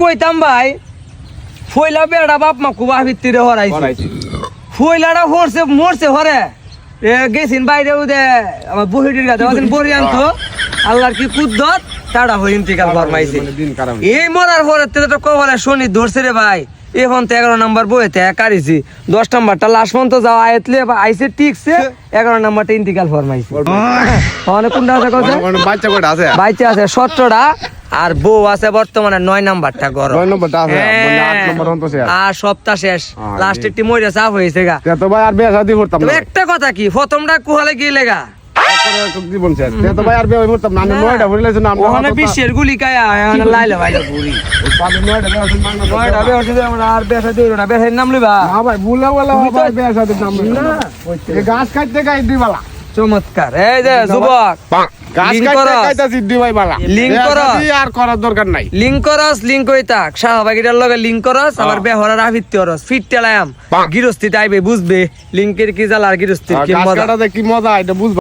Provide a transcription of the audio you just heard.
কইতাম ভাই ফইলা বেড়া বাপ মা কুবা ভিত্তিরে হরাইছে ফইলাটা মরছে হরে গেছিন বাইরে উদে আমার বহিটির কাছে বড়ি আনতো আল্লাহর কি কুদ্দত তাড়া হয়ে ইন্তিকাল ফরমাইছে এই মরার পরে তো কবলে শনি ধরছে রে ভাই এখন তো 11 নম্বর বইতে কারিছি 10 নম্বরটা লাস্ট পর্যন্ত যাওয়া আইতলে আইসে টিকছে 11 নম্বরটা ইন্তিকাল ফরমাইছে অনেক কোনটা আছে কত বাচ্চা কয়টা আছে বাচ্চা আছে 17টা আর বউ আছে বর্তমানে 9 নম্বরটা গরম 9 নম্বরটা আছে মানে 8 নম্বর অন্ত শেষ আর সপ্তাহ শেষ লাস্ট একটি মইরা সাফ হইছে গা তো ভাই আর বিয়ে শাদী করতাম তবে না একটা কথা কি প্রথমটা কুহালে গিয়ে গা জীবন শেষ তো ভাই আর বিয়ে করতাম না 9টা হইলেছ না ওখানে বিশ্বের গুলি কায়া ওখানে লাইলে ভাইলে ঘুরি 9টা বিয়ে হচ্ছে আমরা আর বিয়ে শাদী হইলো না বিয়ের নাম লইবা হ্যাঁ ভাই ভুলে বলে ভাই বিয়ে শাদীর নাম না এই গাছ কাটতে গাই দিবালা চমৎকার এই যে যুবক গাছ কাটতে কাইতাছি দিবাই বালা লিংক করো আর করার দরকার নাই লিংক করস লিংক হই থাক শাহবাগীটার লগে লিংক করস আবার বেহরার আভিত্তি করস ফিট টেলায়াম গিরস্তি আইবে বুঝবে লিংকের কি জ্বালা আর গিরস্তির কি গাছ মজা কাটাতে কি মজা এটা বুঝ